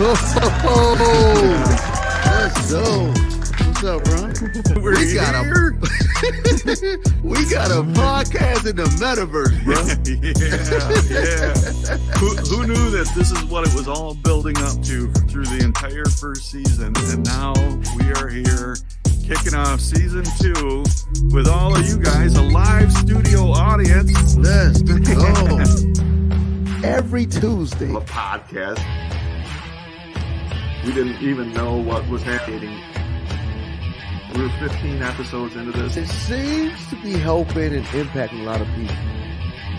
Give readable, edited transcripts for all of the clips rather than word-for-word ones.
Let's go. What's up, bro? We got a podcast in the metaverse, bro. Yeah. Who knew that this is what it was all building up to through the entire first season? And now we are here kicking off season 2 with all of you guys, a live studio audience. Let's go. Every Tuesday. A podcast. We didn't even know what was happening. We were 15 episodes into this. It seems to be helping and impacting a lot of people.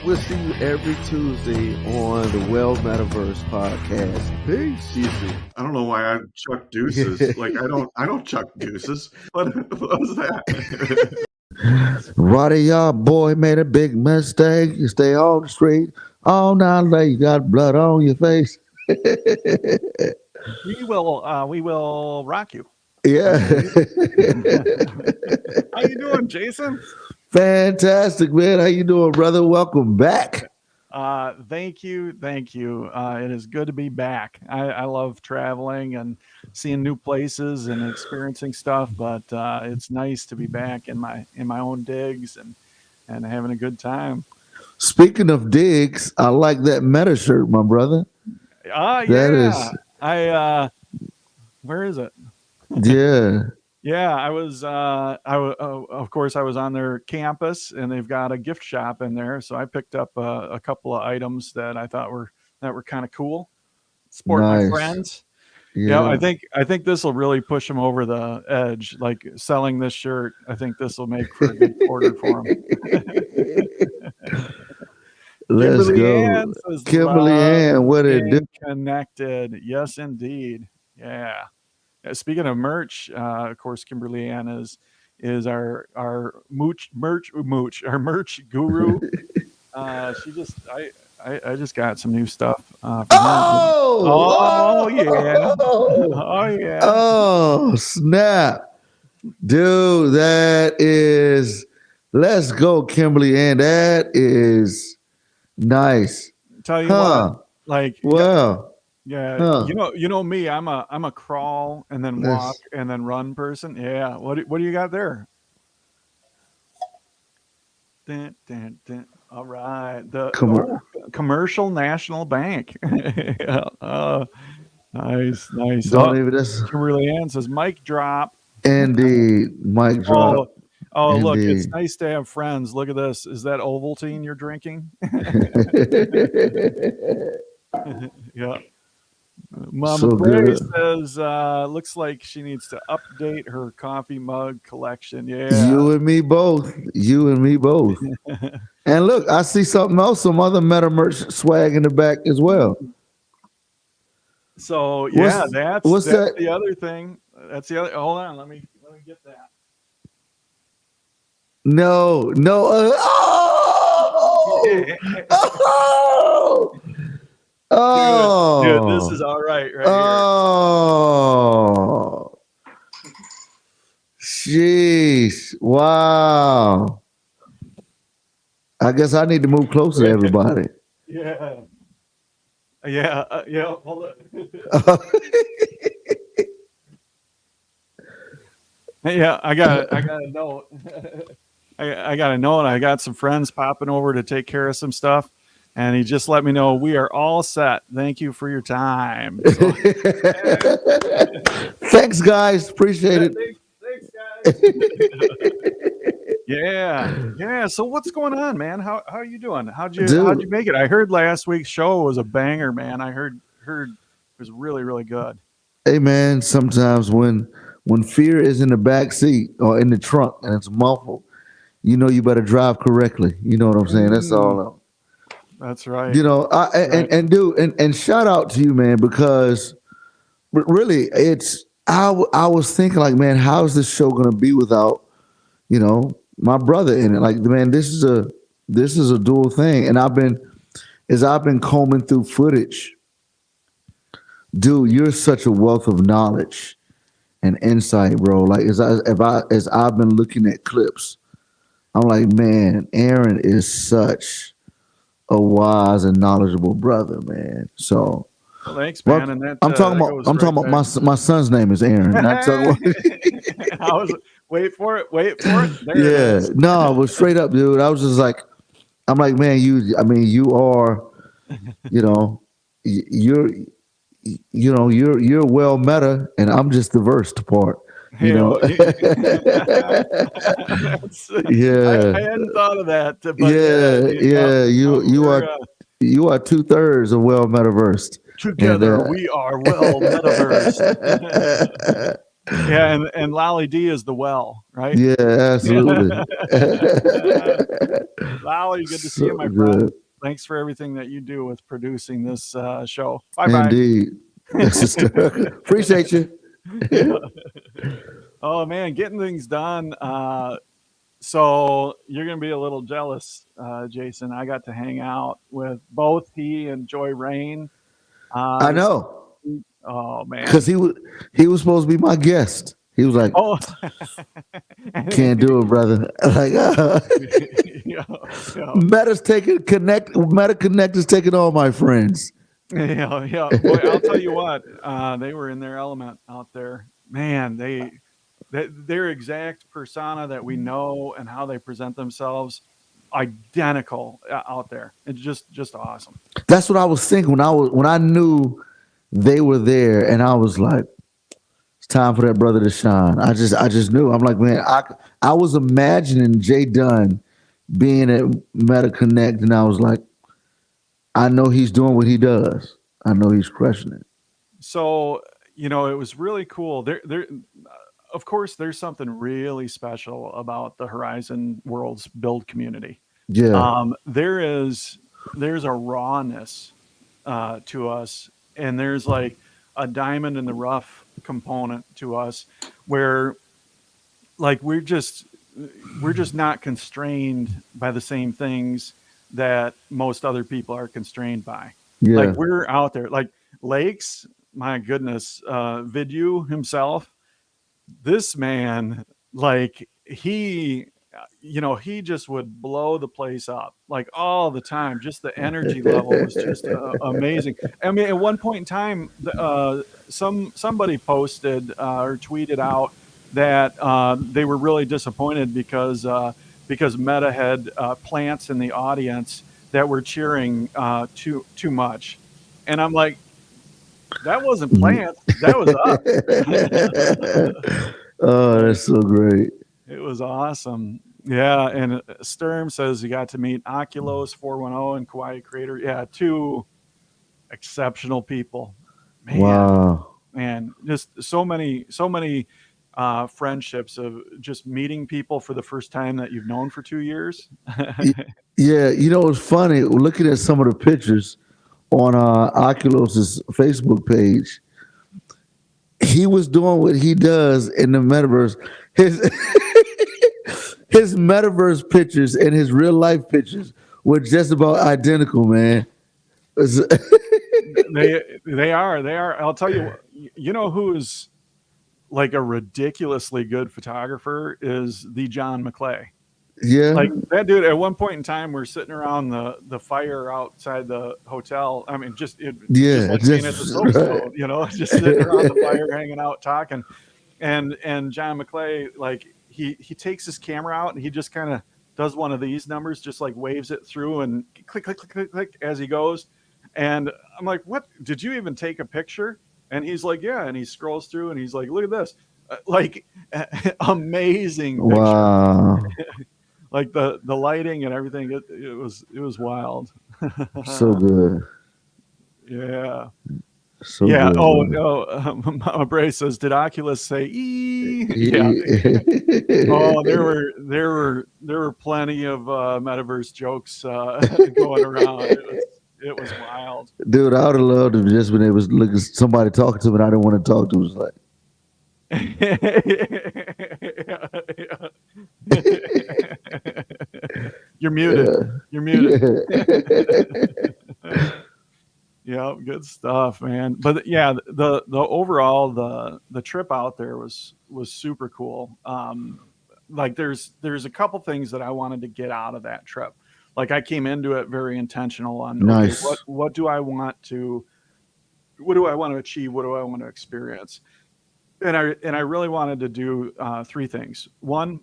We'll see you every Tuesday on the Well Metaverse podcast. Peace. I don't know why I chuck deuces. Like I don't chuck deuces. What was that? Roddy, your boy made a big mistake. You stay on the street all night late. You got blood on your face. We will rock you. Yeah. How you doing, Jason? Fantastic, man. How you doing, brother? Welcome back. Thank you. It is good to be back. I love traveling and seeing new places and experiencing stuff, but it's nice to be back in my own digs and having a good time. Speaking of digs, I like that meta shirt, my brother. Where is it? Yeah. Yeah, I was of course I was on their campus and they've got a gift shop in there, so I picked up a couple of items that I thought were kind of cool. Sport Nice. my friends. Yeah. I think this will really push them over the edge. Like selling this shirt, I think this will make for a good order for them. Let's go. Kimberly Ann, what it do? Connected. Yes, indeed. Yeah. Speaking of merch, of course, Kimberly Ann is our merch guru. I just got some new stuff. From Oh yeah. Oh snap, dude! Let's go, Kimberly Ann. That is nice. Tell you what, like, well. Yeah, Huh. you know me. I'm a crawl and then walk and then run person. Yeah. What do you got there? Dun, dun, dun. All right. The Commercial National Bank. Yeah. Nice. Kimberly Ann says mic drop. Indeed, mic drop. Oh, look, it's nice to have friends. Look at this. Is that Ovaltine you're drinking? Yeah. Mama Bray says, looks like she needs to update her coffee mug collection. Yeah. You and me both. And look, I see some other meta merch swag in the back as well. So yeah, that's that? The other thing. That's the other. Hold on, let me get that. No. Oh, dude, this is all right here. Oh, jeez! Wow. I guess I need to move closer to everybody. Yeah. Hold on. Yeah, I got a note. I got a note. I got some friends popping over to take care of some stuff. And he just let me know we are all set. Thank you for your time. So, Thanks, guys. Appreciate it. Thanks, guys. Yeah. So what's going on, man? How are you doing? How'd you make it? I heard last week's show was a banger, man. I heard it was really, really good. Hey, man. Sometimes when fear is in the back seat or in the trunk and it's muffled, you know you better drive correctly. You know what I'm saying? That's all. That's right. You know, and shout out to you, man, because really I was thinking like, man, how is this show gonna be without, my brother in it? Like, man, this is a dual thing. And I've been combing through footage, dude, you're such a wealth of knowledge and insight, bro. Like as I've been looking at clips, I'm like, man, Aaron is such a wise and knowledgeable brother, man. So Well, thanks, man, Well, and that I'm talking that about. goes I'm right talking about back. my son's name is Aaron. Not talking about. I was wait for it, wait for it. There it Yeah, is. no, but straight up, dude. I was just like, I'm like, man, you. I mean, you are. You know, you're. You know, you're well meta, and I'm just the versed part. You know. Hell, that's, I Yeah, hadn't thought of that, but yeah, yeah, yeah, yeah. You we're are. You are 2/3 of well metaversed, and together. We are well metaversed. Yeah, and Lolly D is the well, right? yeah, absolutely. Lolly, good to see you, So my friend. good, Thanks for everything that you do with producing this show. Bye bye. indeed. Sister, appreciate you. Yeah. Oh man, getting things done. So you're gonna be a little jealous, Jason. I got to hang out with both he and Joy Rain. I This, know, oh because man. he was supposed to be my guest. He was like, Oh, and "Can't do it, brother." Like, yeah, yeah, Meta Connect is taking all my friends. yeah, yeah. Boy, I'll tell you what, they were in their element out there. Man, their exact persona that we know and how they present themselves, identical out there. It's just awesome. That's what I was thinking when I knew they were there, and I was like, "It's time for that brother to shine." I just knew. I'm like, man, I was imagining Jay Dunn being at Meta Connect, and I was like, I know he's doing what he does. I know he's crushing it. So it was really cool. There, of course, there's something really special about the Horizon Worlds build community. Yeah, There's a rawness to us, and there's like a diamond in the rough component to us, where like we're just not constrained by the same things that most other people are constrained by. Like yeah. we're out there, like Lakes. My goodness, Vidu himself, this man, like he just would blow the place up like all the time. Just the energy level was just amazing. I mean, at one point in time, somebody posted or tweeted out that they were really disappointed because Meta had plants in the audience that were cheering too much, and I'm like, that wasn't plants, that was us. Oh, Uh, that's so great. It was awesome. Yeah, and Sturm says you got to meet Oculos 410 and Kawaii Creator. Yeah, two exceptional people. Man, Wow. man, just so many friendships of just meeting people for the first time that you've known for 2 years. Y- Yeah, it's funny looking at some of the pictures on Oculus' Facebook page. He was doing what he does in the metaverse. His his metaverse pictures and his real life pictures were just about identical, man. They are. I'll tell you, you know who is like a ridiculously good photographer is the John McClay. Yeah, Like that dude, at one point in time, we're sitting around the fire outside the hotel. I mean, just yeah, like being at the just right. Soapstone, just sitting around the fire, hanging out, talking. And John McClay, like he takes his camera out and he just kind of does one of these numbers, just like waves it through and click, click, click, click, click as he goes. And I'm like, what? Did you even take a picture? And he's like, yeah. And he scrolls through and he's like, look at this, like amazing picture. Wow, Like the lighting and everything, it was wild. so good, Yeah, so yeah. good, Oh brother. no, Mama Bray says, did Oculus say yeah. Oh, there were plenty of metaverse jokes going around. It was wild. Dude, I would have loved to have just been able to look at somebody talking to me and I didn't want to talk to. It was like, Yeah, yeah. You're muted. yeah, You're muted. yeah. Yeah, good stuff, man. But yeah, the overall the trip out there was super cool. Like there's a couple things that I wanted to get out of that trip. Like I came into it very intentional on, okay, what Nice. what do I want to what do I want to achieve? What do I want to experience? And I really wanted to do three things. One,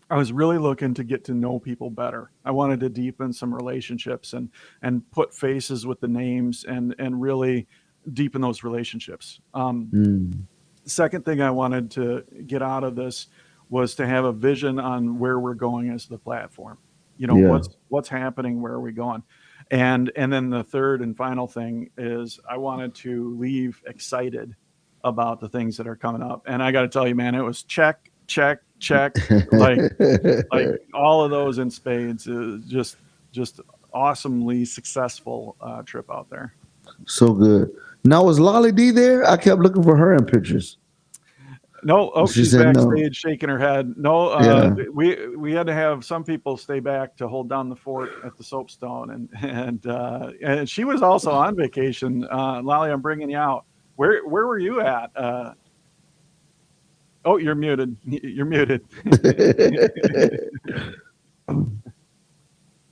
I was really looking to get to know people better. I wanted to deepen some relationships and put faces with the names and really deepen those relationships. Mm. Second thing I wanted to get out of this was to have a vision on where we're going as the platform. You know, Yeah. what's happening, where are we going? And then the third and final thing is I wanted to leave excited about the things that are coming up. And I got to tell you, man, it was check, check, check, like all of those in spades. Just awesomely successful trip out there. So good. Now was Lolly D there? I kept looking for her in pictures. No, oh, She she's said no. backstage shaking her head. No, Yeah. we had to have some people stay back to hold down the fort at the Soapstone, and she was also on vacation. Lolly, I'm bringing you out. Where were you at? Oh, you're muted. You're muted.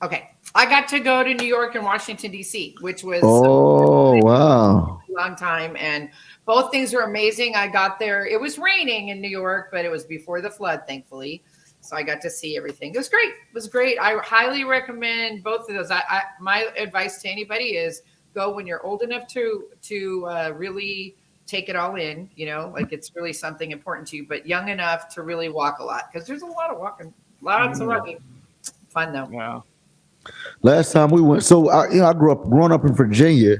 Okay. I got to go to New York and Washington, D.C., which was Oh wow. a long time. And both things were amazing. I got there. It was raining in New York, but it was before the flood, thankfully. So I got to see everything. It was great. It was great. I highly recommend both of those. My advice to anybody is go when you're old enough to really take it all in. You know, like it's really something important to you, but young enough to really walk a lot because there's a lot of walking, lots of walking. Fun though. Yeah. Last time we went, so I growing up in Virginia.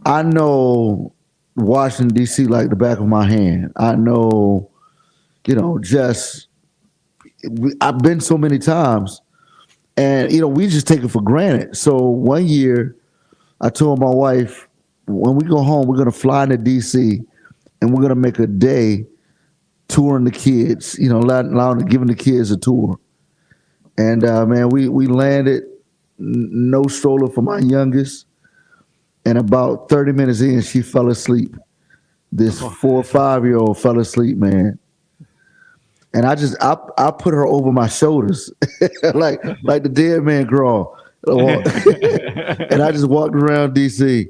I know Washington D.C. like the back of my hand. I know, just I've been so many times, and we just take it for granted. So one year, I told my wife, when we go home, we're gonna fly into D.C. and we're gonna make a day touring the kids. Giving the kids a tour. And man, we landed, no stroller for my youngest, and about 30 minutes in, she fell asleep. This 4 or 5 year old fell asleep, man. And I put her over my shoulders, like the dead man crawl, and I just walked around DC,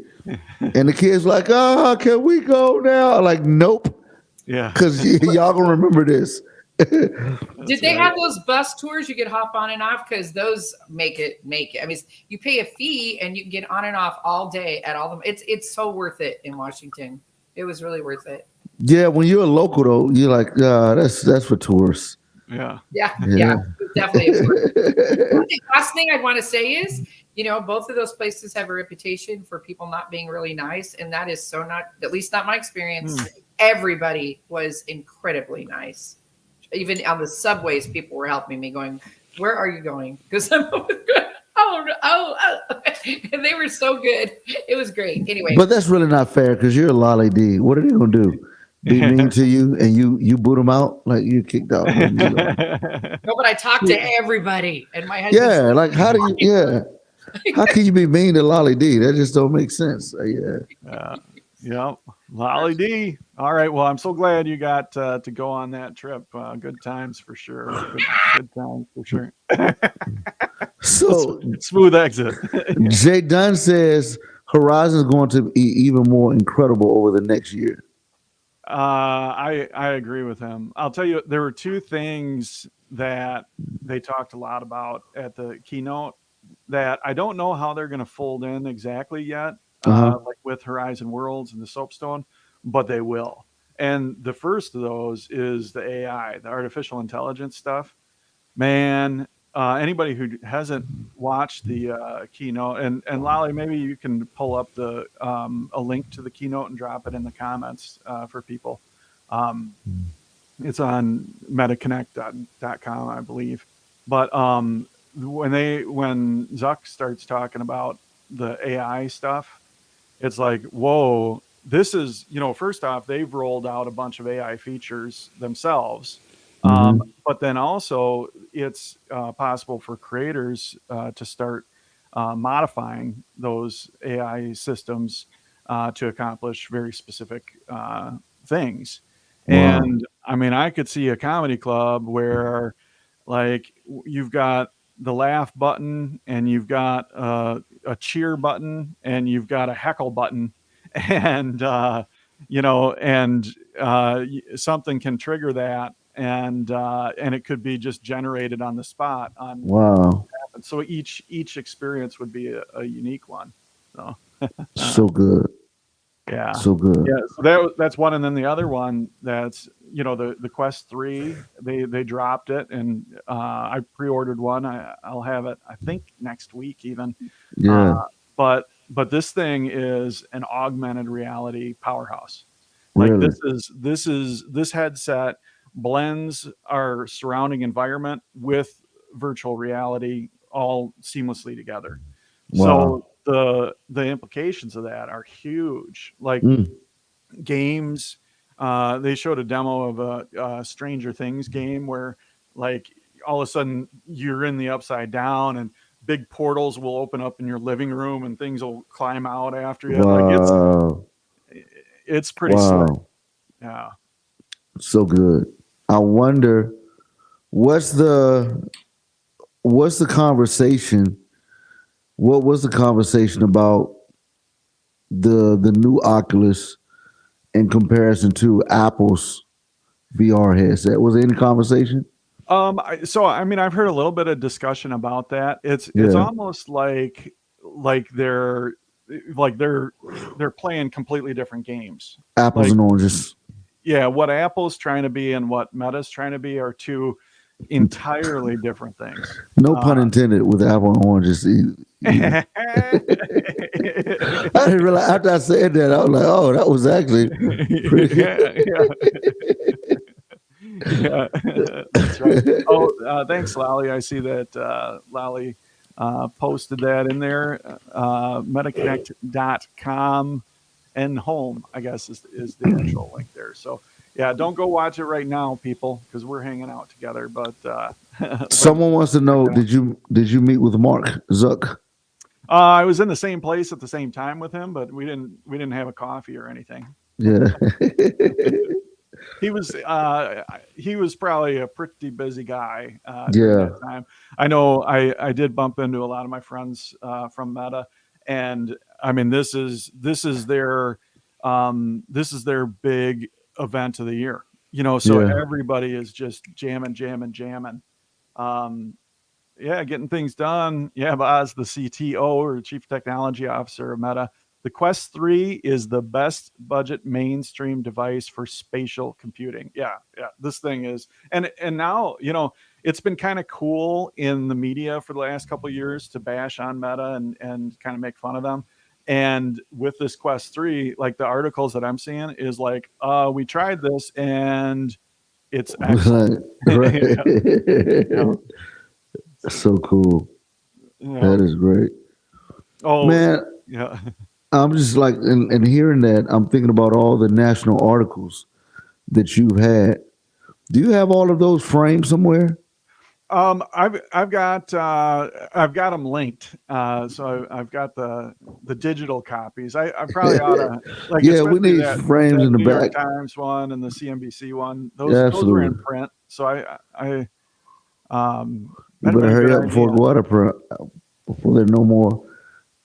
and the kids like, oh, can we go now? I'm like, nope, Yeah. because y'all gonna remember this. Did they have those bus tours you could hop on and off? Because those make it. I mean, you pay a fee and you can get on and off all day at all them. It's so worth it in Washington. It was really worth it. Yeah, when you're a local though, you're like, that's for tourists. Yeah. Yeah, definitely. The last thing I'd want to say is, both of those places have a reputation for people not being really nice, and that is so not, at least not my experience. Everybody was incredibly nice. Even on the subways, people were helping me, going, "Where are you going?" Because I'm oh, and they were so good. It was great. Anyway, But that's really not fair because you're a Lolly D. What are they gonna do? Be mean to you and you boot them out like you kicked out? no, but I talked to everybody, and my husband. Yeah, like how do you? Yeah, how can you be mean to Lolly D? That just don't make sense. Yeah. Yep. Lolly D. All right. Well, I'm so glad you got to go on that trip. Good times for sure. Good times for sure. So Smooth exit. Jay Dunn says Horizon is going to be even more incredible over the next year. I agree with him. I'll tell you, there were two things that they talked a lot about at the keynote that I don't know how they're going to fold in exactly yet, like with Horizon Worlds and the Soapstone, but they will. And the first of those is the AI, the artificial intelligence stuff. Man, anybody who hasn't watched the keynote, and Lolly, maybe you can pull up a link to the keynote and drop it in the comments for people. It's on metaconnect.com, I believe. But when Zuck starts talking about the AI stuff, it's like, whoa, this is, first off, they've rolled out a bunch of AI features themselves. But then also it's possible for creators to start modifying those AI systems to accomplish very specific things. Wow. And I mean, I could see a comedy club where like you've got the laugh button, and you've got a cheer button, and you've got a heckle button, and and something can trigger that, and it could be just generated on the spot on Wow. and so each experience would be a unique one. So So good. yeah, So good. yeah. So that's one, and then the other one that's the Quest 3. They dropped it, and I pre-ordered one. I'll have it I think next week even. Yeah. Uh, but this thing is an augmented reality powerhouse. Like Really. this headset blends our surrounding environment with virtual reality all seamlessly together. So Wow. the implications of that are huge. Like Mm. games, they showed a demo of a Stranger Things game where like all of a sudden you're in the upside down and big portals will open up in your living room and things will climb out after you. Like Wow. it's pretty slick. Wow. Yeah. So good. I wonder what's the what's the conversation? What was the conversation about the new Oculus in comparison to Apple's VR headset? Was there any conversation? So I mean, I've heard a little bit of discussion about that. It's Yeah. almost like they're playing completely different games. Apples Like, and oranges. yeah, what Apple's trying to be and what Meta's trying to be are two entirely different things. No pun intended with apple and oranges. Either. I didn't realize after I said that, I was like, oh, that was actually pretty Yeah, yeah, yeah. That's right. Oh, thanks, Lally. I see that Lally posted that in there. Metaconnect.com and home, I guess, is the actual link there. So, yeah, don't go watch it right now, people, because we're hanging out together. But Someone wants to check know, it out. did you meet with Mark Zuck? I was in the same place at the same time with him, but we didn't have a coffee or anything. Yeah. He was probably a pretty busy guy during Yeah. that time. I know I did bump into a lot of my friends from Meta, and I mean this is their big event of the year. So Yeah. everybody is just jamming, jamming, jamming. Um, yeah, getting things done. Yeah, but as the CTO or Chief Technology Officer of Meta, the Quest 3 is the best budget mainstream device for spatial computing. Yeah, yeah. This thing is and now, it's been kind of cool in the media for the last couple of years to bash on Meta and kind of make fun of them. And with this Quest 3, like the articles that I'm seeing is like, we tried this and it's excellent. Right. Yeah, yeah, Right. So cool. yeah. That is great. Oh, Man, yeah. I'm just like, and hearing that, I'm thinking about all the national articles that you've had. Do you have all of those framed somewhere? I've got them linked. So I've got the digital copies. I probably ought to like, Yeah, we especially need frames that in the New York back. Times one and the CNBC one. Those were in Absolutely. print. So I You that'd better been a hurry good up before idea. it go out of print, before there are no more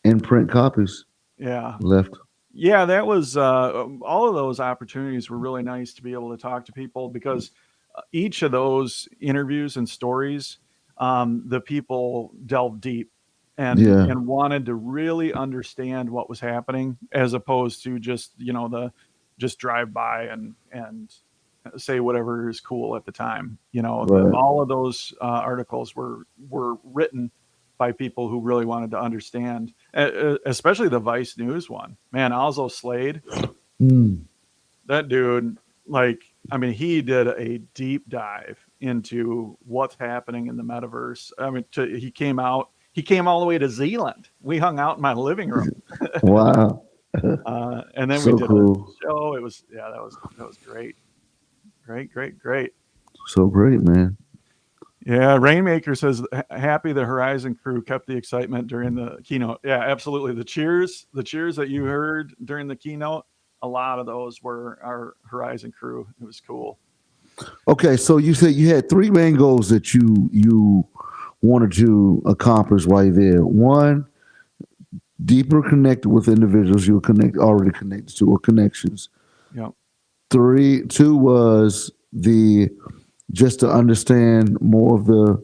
in print copies Yeah. left. Yeah, that was all of those opportunities were really nice to be able to talk to people because each of those interviews and stories, the people delved deep Yeah, and wanted to really understand what was happening as opposed to just the just drive by and say whatever is cool at the time. right. All of those articles were written by people who really wanted to understand, especially the Vice News one. Man, Alzo Slade, Mm. that dude, like, I mean, he did a deep dive into what's happening in the metaverse. I mean, he came all the way to Zealand. We hung out in my living room, Wow, and then we so did a cool, show. It was, yeah, that was great, great, great, great. so great, man. Yeah, Rainmaker says happy the Horizon crew kept the excitement during the keynote. Yeah, absolutely. The cheers that you heard during the keynote, a lot of those were our Horizon crew. It was cool. Okay, so you said you had three main goals that you wanted to accomplish while you're there. One, deeper connected with individuals you were already connected to, or connections. Yep. Two was the just to understand more of the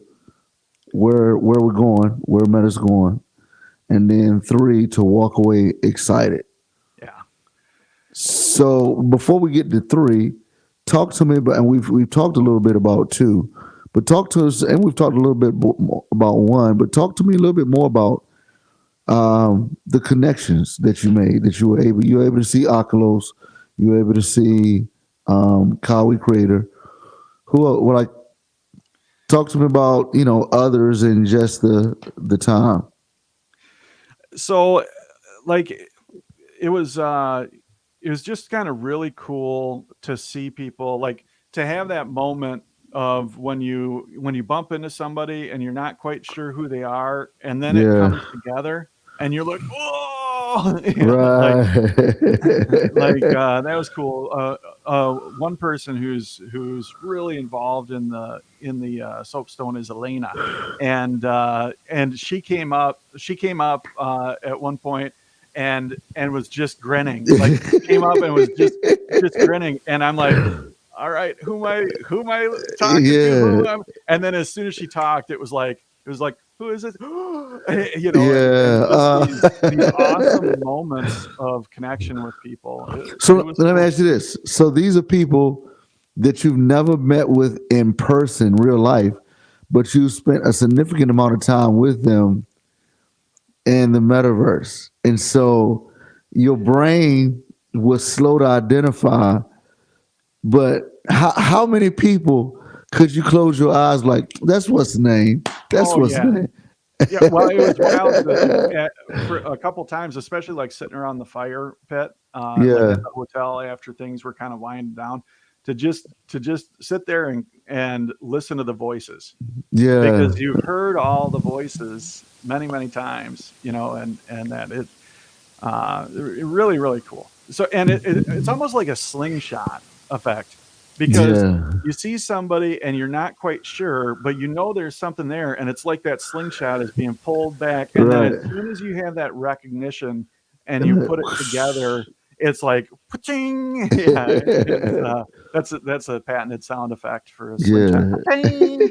where we're going, where Meta's going, and then three, to walk away excited. Yeah. So before we get to three, talk to me about, and we've talked a little bit about two, but talk to us, and we've talked a little bit more about one, but talk to me a little bit more about the connections that you made, that you were able to see Akalos, you were able to see Kawi Creator, who like talk to me about others and just the time. So like it was just kind of really cool to see people, like, to have that moment of when you bump into somebody and you're not quite sure who they are, and then it Yeah, comes together and you're like, oh, like, right. that was cool. One person who's really involved in the Soapstone is Elena, and she came up at one point and was just grinning, like, came up and was just grinning, and I'm like, all right, who am I talking to? Yeah, And then as soon as she talked, it was like, who is it? And yeah. just these awesome moments of connection with people. It So was let me cool. ask you this: so these are people that you've never met with in person, real life, but you spent a significant amount of time with them in the metaverse, and so your brain was slow to identify. But how many people could you close your eyes like that's what's the name? That's Oh what's the yeah, name. yeah. Well, it was wild for a couple times, especially like sitting around the fire pit, like Yeah, at the hotel after things were kind of winding down, to just sit there and listen to the voices, yeah, because you've heard all the voices many, many times, and that really, really cool. So, and it's almost like a slingshot effect, because yeah, you see somebody and you're not quite sure, but there's something there, and it's like that slingshot is being pulled back, and then as right. soon as you have that recognition and you put it together, it's like, pa-ching! Yeah, that's a patented sound effect for a slingshot. Yeah, Pa-ching!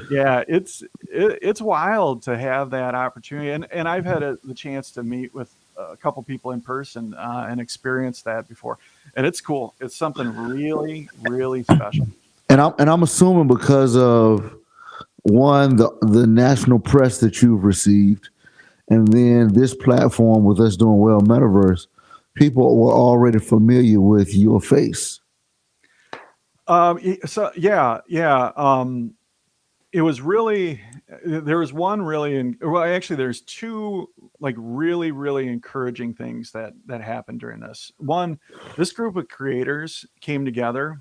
Yeah, it's wild to have that opportunity, and I've had the chance to meet with a couple people in person, and experience that before, and it's cool. It's something really, really special. and I'm assuming because of one, the national press that you've received, and then this platform with us doing well metaverse, people were already familiar with your face. So yeah, yeah. It was really There was one really, well, actually, there's two, like, really, really encouraging things that happened during this. One, this group of creators came together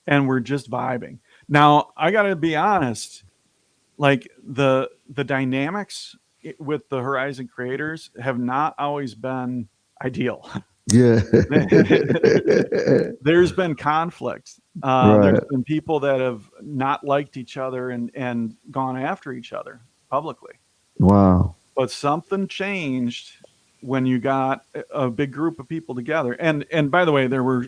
and we're just vibing. Now, I got to be honest, like, the dynamics with the Horizon creators have not always been ideal. Yeah, There's been conflict. There's right. been people that have not liked each other and gone after each other publicly. Wow. But something changed when you got a big group of people together. And by the way, there were,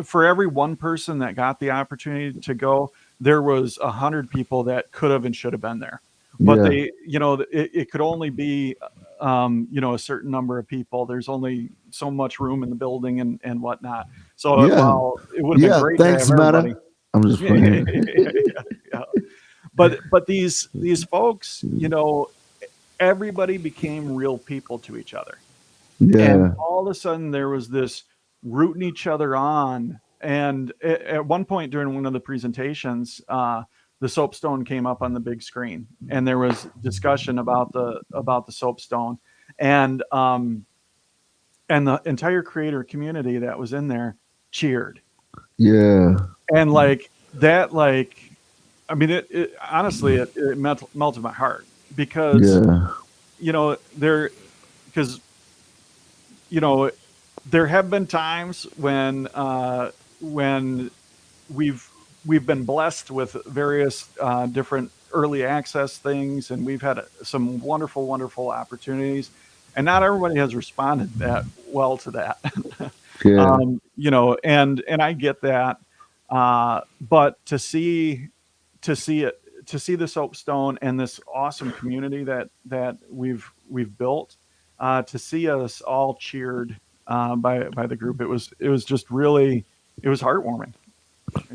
for every one person that got the opportunity to go, there was 100 people that could have and should have been there. But Yeah, it could only be, a certain number of people. There's only so much room in the building and whatnot. So yeah, while it would have been yeah. great to have Thanks, Meta. everybody, I'm just yeah, yeah, playing. yeah. But these folks, everybody became real people to each other, and Yeah, all of a sudden there was this rooting each other on. And at one point during one of the presentations, the soapstone came up on the big screen, and there was discussion about the soapstone, and and the entire creator community that was in there cheered. yeah, And like that, like, I mean, it honestly, it melted my heart, because yeah, there, because you know there have been times when we've we've been blessed with various different early access things, and we've had some wonderful, wonderful opportunities. And not everybody has responded that well to that, Yeah. and I get that. But to see it to see the Soapstone and this awesome community that we've built, to see us all cheered by the group, it was just really, it was heartwarming.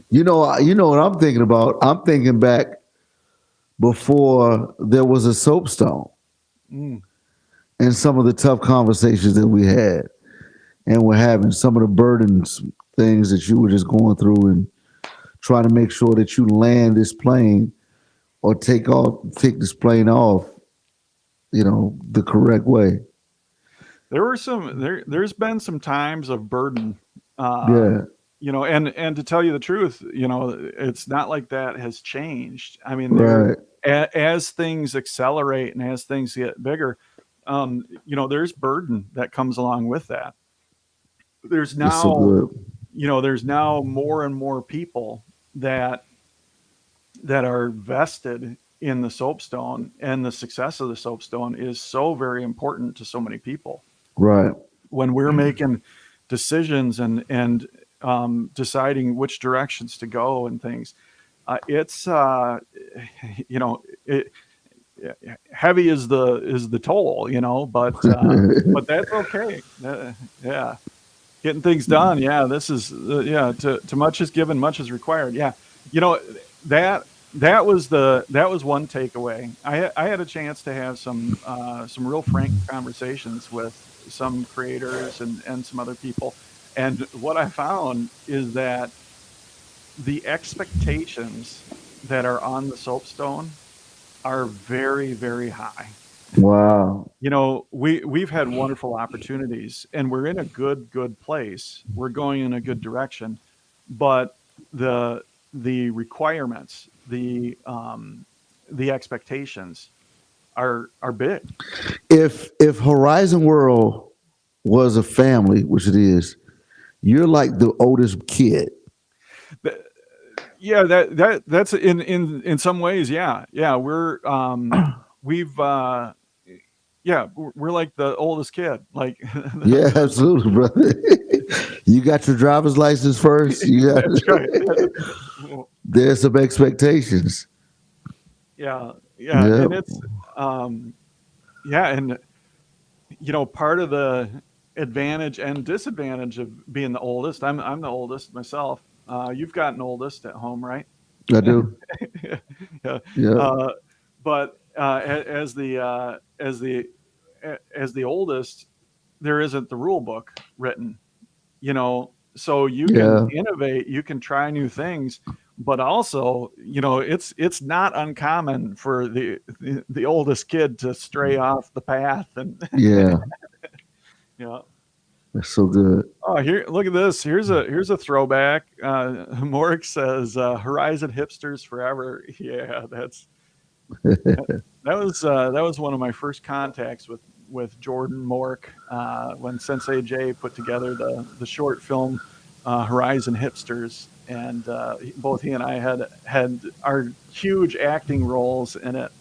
You know what I'm thinking about? I'm thinking back before there was a soapstone Mm. and some of the tough conversations that we had and we're having some of the burdens things that you were just going through and trying to make sure that you land this plane or take this plane off, the correct way. There's been some times of burden, uh, Yeah. and to tell you the truth, it's not like that has changed. I mean, Right. as things accelerate and as things get bigger, there's burden that comes along with that. There's It's so now, good. there's now more and more people that are vested in the Soapstone, and the success of the Soapstone is so very important to so many people. Right. When we're making decisions and deciding which directions to go and things, it's it, heavy is the toll, but that's okay. Yeah, getting things done. Yeah, this is yeah. To much is given, much is required. Yeah, you know that that was one takeaway. I had a chance to have some real frank conversations with some creators and some other people, and what I found is that the expectations that are on the Soapstone are very, very high. Wow. We've had wonderful opportunities, and we're in a good place. We're going in a good direction, but the requirements, the expectations are big. If Horizon World was a family, which it is, you're like the oldest kid. Th- Yeah, that's in some ways, yeah, yeah. We've yeah, we're like the oldest kid, like Yeah, absolutely, brother. You got your driver's license first. You got that's right. there's some expectations. Yeah, yeah, Yeah. and it's yeah, and part of the advantage and disadvantage of being the oldest. I'm the oldest myself. You've got an oldest at home, right? I do. Yeah. Yeah. Uh, but as the oldest, there isn't the rule book written, so you can Yeah. innovate, you can try new things, but also, it's not uncommon for the oldest kid to stray off the path, and Yeah. yeah. That's so good. Oh, here, look at this. Here's a throwback. Morik says, "Horizon hipsters forever." Yeah, that was one of my first contacts with Jordan Mork, when Sensei Jay put together the short film Horizon Hipsters, and both he and I had our huge acting roles in it.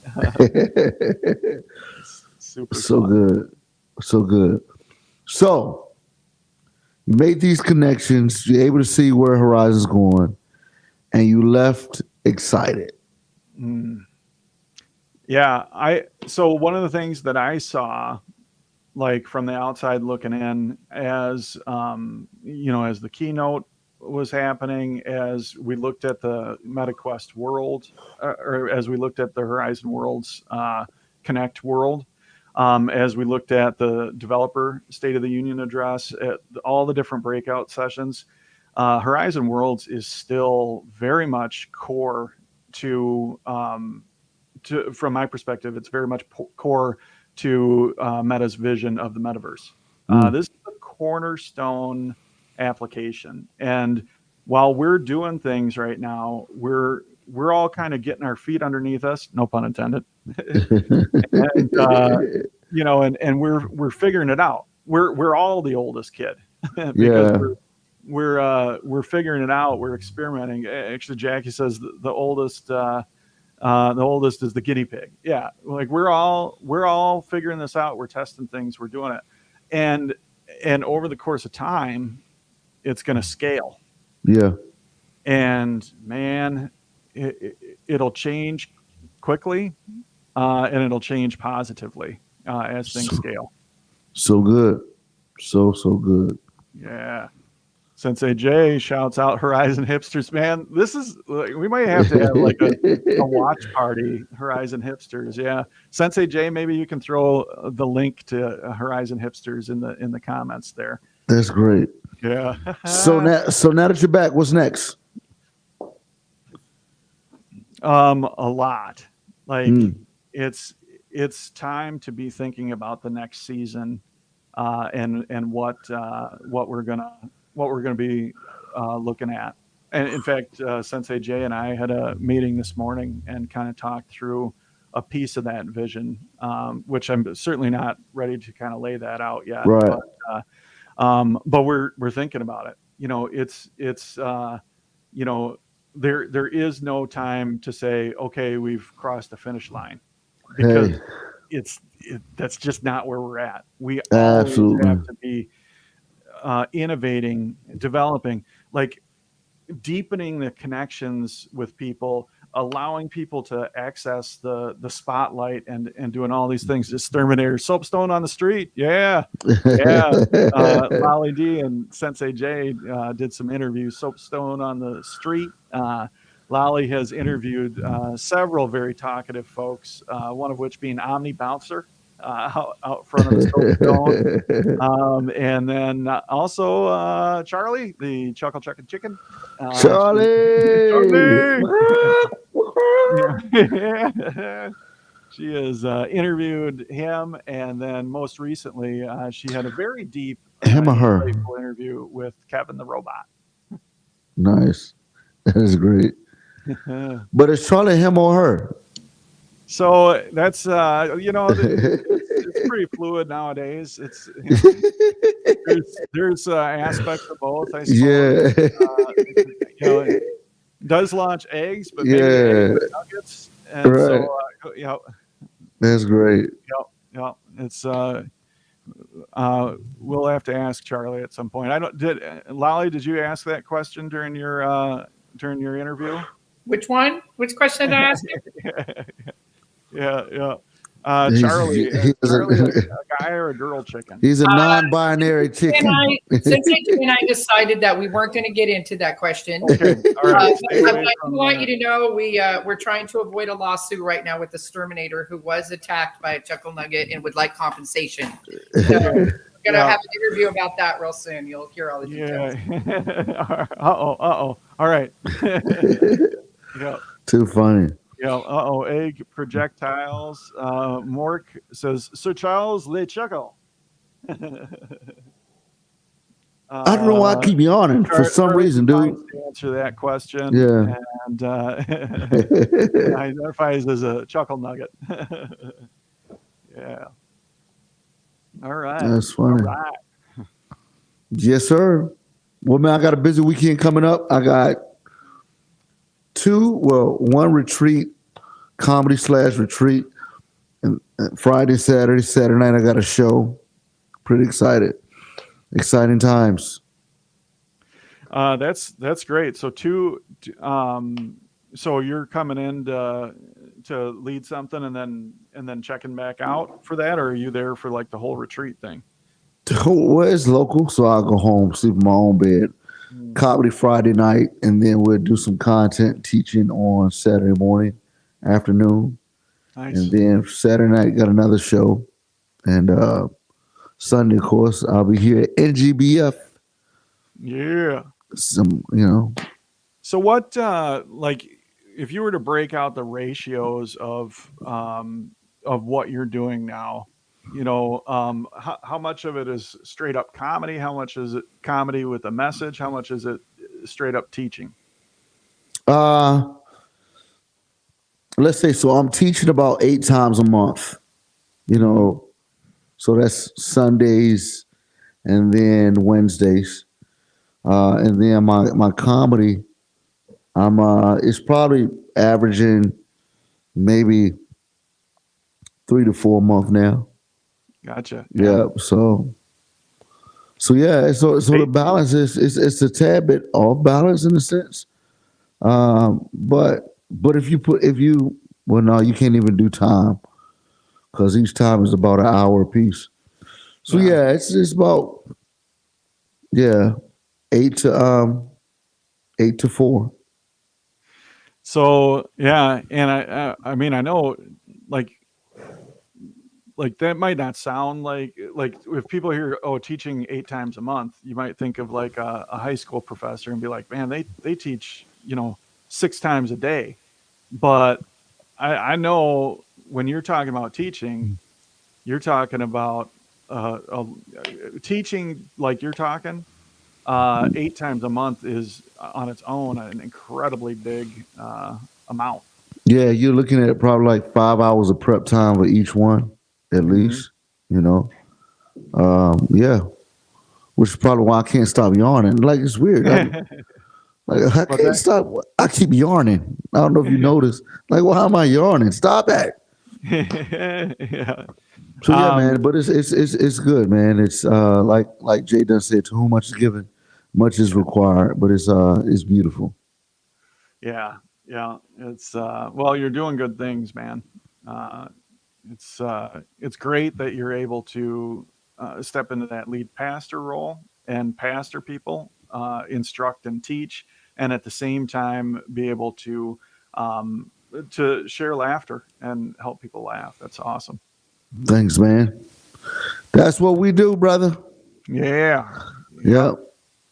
It's super So fun. good. So good. So you made these connections. You're able to see where Horizon's going, and you left excited. Mm. Yeah, I so one of the things that I saw, like from the outside looking in, as as the keynote was happening, as we looked at the MetaQuest world, or as we looked at the Horizon Worlds Connect world, as we looked at the developer State of the Union address, at all the different breakout sessions, Horizon Worlds is still very much core to, from my perspective, it's very much core to Meta's vision of the metaverse. Mm. This is a cornerstone application, and while we're doing things right now, we're all kind of getting our feet underneath us, no pun intended, and and we're figuring it out. We're all the oldest kid because Yeah. we're figuring it out. We're experimenting. Actually, Jackie says the oldest is the guinea pig. Yeah, like we're all figuring this out. We're testing things. We're doing it, and over the course of time, it's going to scale. Yeah. And man, it'll change quickly, and it'll change positively as things So, scale. so good. So good. Yeah. Sensei Jay shouts out Horizon Hipsters. Man, this is like, we might have to have like a watch party, Horizon Hipsters. Yeah. Sensei Jay, maybe you can throw the link to Horizon Hipsters in the comments there. That's great. Yeah. So now that you're back, what's next? A lot. Like Mm. it's time to be thinking about the next season, and what we're gonna be looking at. And in fact, Sensei Jay and I had a meeting this morning and kind of talked through a piece of that vision, which I'm certainly not ready to kind of lay that out yet. Right. But we're thinking about it. It's there is no time to say, okay, we've crossed the finish line, because Hey, that's just not where we're at. We always absolutely. have to be innovating, developing, like deepening the connections with people, allowing people to access the spotlight, and doing all these things. Exterminator, Soapstone on the street, yeah, yeah. Lolly D and Sensei J did some interviews. Soapstone on the street. Lolly has interviewed several very talkative folks, one of which being Omni Bouncer, out front of the Soapstone. And then also Charlie, the Chuckle Chuck Chicken. Charlie. Charlie! Yeah. She has interviewed him, and then most recently, she had a very deep, Him or her? insightful interview with Kevin the Robot. Nice. That is great. But it's Charlie him or her? So that's it's pretty fluid nowadays. It's there's aspects of both, I suppose. Yeah. It does launch eggs, but maybe eggs Yeah. with nuggets, and Right. so That's great. it's we'll have to ask Charlie at some point. I don't did Lolly, did you ask that question during your interview? Which one? Which question did I ask you? Yeah. He's, Charlie, he's, Charlie, a, a guy or a girl chicken? he's a non-binary chicken. Sensei Jay and I decided that we weren't going to get into that question. Okay, all right. Stay But away I from want that. you to know we're trying to avoid a lawsuit right now with the Exterminator who was attacked by a Chuckle Nugget and would like compensation. So we're gonna have an interview about that real soon. You'll hear all the details. Yeah. Uh-oh. All right. Yeah. Too funny. Yeah. Egg projectiles. Mork says, Sir Charles Le Chuckle. I don't know why I keep yawning for some Charlie reason, dude. declines to answer that question. Yeah. And identifies as a chuckle nugget. Yeah. All right. That's funny. All right. Yes, sir. Well, man, I got a busy weekend coming up. I got one retreat, comedy/retreat, and Friday, Saturday night I got a show. Pretty excited. Exciting times. That's great. So so you're coming in to lead something and then checking back out for that, or are you there for like the whole retreat thing? Well, it's local, so I'll go home, sleep in my own bed. Comedy Friday night, and then we'll do some content teaching on Saturday morning, afternoon. Nice. And then Saturday night got another show. And Sunday, of course, I'll be here at NGBF. Yeah. So what like if you were to break out the ratios of what you're doing now, how much of it is straight up comedy? How much is it comedy with a message? How much is it straight up teaching? Let's say, so I'm teaching about 8 times a month, so that's Sundays and then Wednesdays. And then my comedy, it's probably averaging maybe 3 to 4 month now. Gotcha. Yeah. Yeah. So yeah. So the Hey, balance is it's a tad bit off balance in a sense. But if you well no you can't even do time because each time is about an hour a piece. So yeah. yeah, it's about yeah 8 to 4. So yeah, and I mean I know like that might not sound like if people hear, oh, teaching 8 times a month, you might think of like a high school professor and be like, man, they teach 6 times a day. But I know when you're talking about teaching, you're talking about teaching like you're talking 8 times a month is on its own an incredibly big amount. Yeah, you're looking at probably like 5 hours of prep time for each one at Hmm. least. You know, yeah, which is probably why I can't stop yawning. Like it's weird. Like I But can't that stop. I keep yarning. I don't know if you noticed. Like, why am I yarning? Stop that. yeah. So yeah, Um, man. But it's good, man. It's like Jay Dunn said, to whom much is given, much is required. But it's beautiful. yeah, yeah. It's well, you're doing good things, man. Uh, it's great that you're able to step into that lead pastor role and pastor people, instruct and teach, and at the same time be able um, to share laughter and help people laugh. That's awesome. Thanks, man. That's what we do, brother. Yeah. Yep.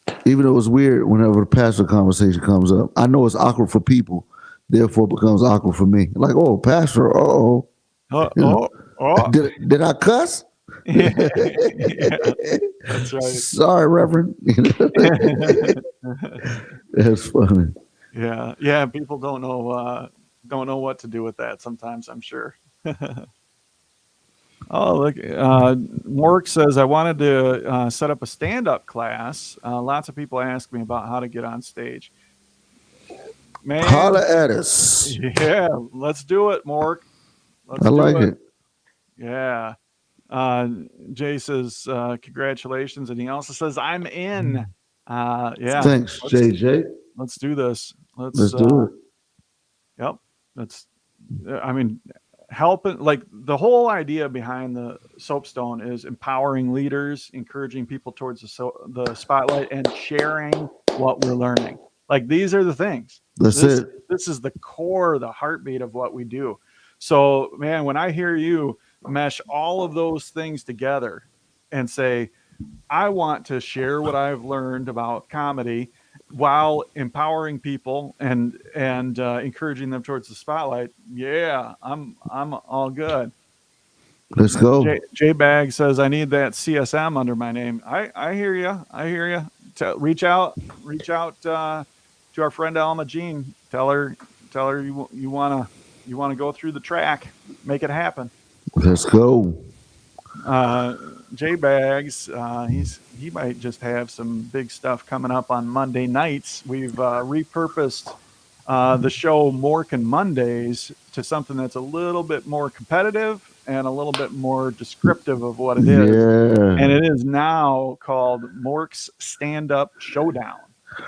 Yeah. Even though it's weird whenever the pastor conversation comes up. I know it's awkward for people, therefore it becomes awkward for me. Like, oh, pastor, oh, you know, Oh, oh. did I cuss? Yeah, yeah, that's right. Sorry, Reverend. That's funny. Yeah, yeah. People don't know what to do with that sometimes. I'm sure. Oh, look. Mork says, I wanted to set up a stand up class. Lots of people ask me about how to get on stage. Holla Man, at us. yeah, let's do it, Mork. I Let's do like it. it. Yeah. Uh, Jay says, congratulations. And he also says, I'm in. Yeah, Thanks, let's, JJ. let's do this. Let's do it. Yep. That's, I mean, helping like the whole idea behind the Soapstone is empowering leaders, encouraging people towards the spotlight, and sharing what we're learning. Like these are the things. That's This it. this is the core, the heartbeat of what we do. So, man, when I hear you mesh all of those things together and say, I want to share what I've learned about comedy while empowering people and encouraging them towards the spotlight. Yeah, I'm all good. Let's go. J Bag says I need that CSM under my name. I hear you. I hear you. Reach out to our friend Alma Jean. Tell her you wanna go through the track. Make it happen. Let's go. uh, J Bags, he might just have some big stuff coming up on Monday nights. We've repurposed the show Mork and Mondays to something that's a little bit more competitive and a little bit more descriptive of what it is. And Yeah. it is now called Mork's Stand Up Showdown.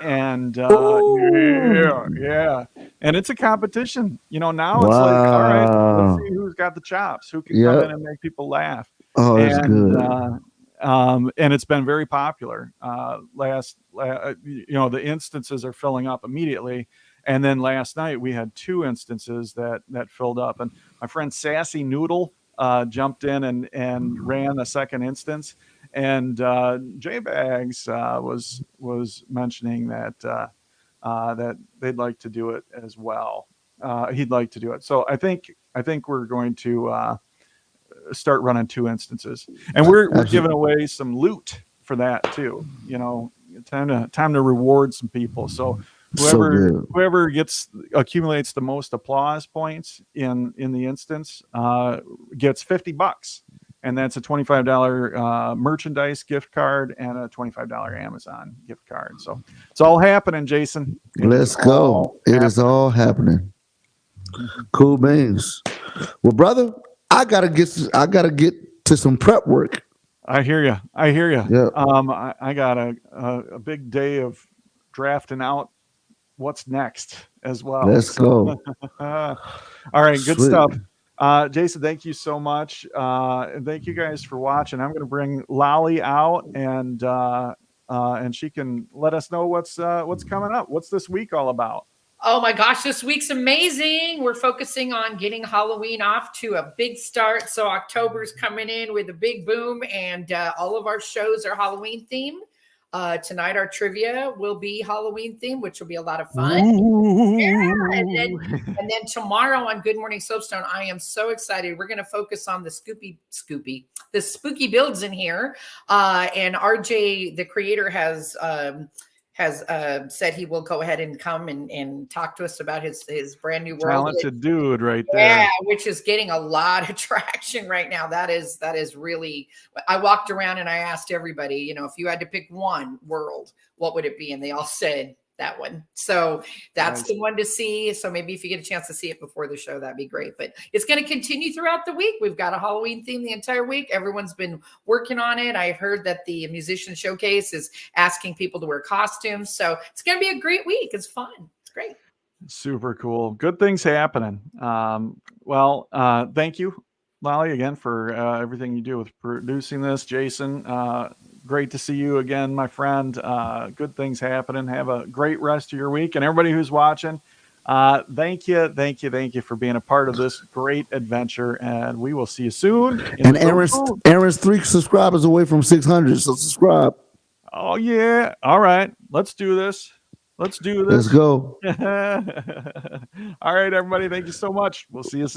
And yeah, Ooh. yeah. And it's a competition. Now it's like, all right, let's see Wow. who's got the chops, who can come in Yep. and make people laugh. Oh, that's And good. and it's been very popular. The instances are filling up immediately. And then last night we had 2 instances that filled up. And my friend Sassy Noodle jumped in and ran the second instance. And J Bags was mentioning that they'd like to do it as well. He'd like to do it. So I think we're going to start running 2 instances, and we're giving Absolutely. away some loot for that too. Time to reward some people. So So whoever good. whoever accumulates the most applause points in the instance gets $50, and that's a $25 merchandise gift card and a $25 Amazon gift card. So it's all happening, Jason. Let's go. It is all happening. Cool beans. Well, brother, I gotta get to some prep work. I hear you. I hear you. Yeah. I got a big day of drafting out what's next as well. Let's go. All right, good Sweet. stuff. Jason, thank you so much. And thank you guys for watching. I'm going to bring Lolly out and she can let us know what's coming up. What's this week all about? Oh my gosh, this week's amazing. We're focusing on getting Halloween off to a big start. So October's coming in with a big boom, and all of our shows are Halloween themed. Tonight, our trivia will be Halloween themed, which will be a lot of fun. Yeah. And then tomorrow on Good Morning Soapstone, I am so excited. We're going to focus on the the spooky builds in here. And RJ, the creator, has said he will go ahead and come and talk to us about his brand new world. Talented dude right there. Yeah, which is getting a lot of traction right now. That is really, I walked around and I asked everybody, if you had to pick one world, what would it be? And they all said that one. So that's nice. The one to see. So maybe if you get a chance to see it before the show, that'd be great. But it's going to continue throughout the week. We've got a Halloween theme the entire week. Everyone's been working on it. I heard that the musician showcase is asking people to wear costumes. So it's going to be a great week. It's fun. It's great. Super cool. Good things happening. Thank you, Lolly, again for everything you do with producing this. Jason, great to see you again, my friend. Good things happening. Have a great rest of your week. And everybody who's watching, thank you for being a part of this great adventure. And we will see you soon. And Aaron's 3 subscribers away from 600, so subscribe. Oh, yeah. All right. Let's do this. Let's go. All right, everybody. Thank you so much. We'll see you soon.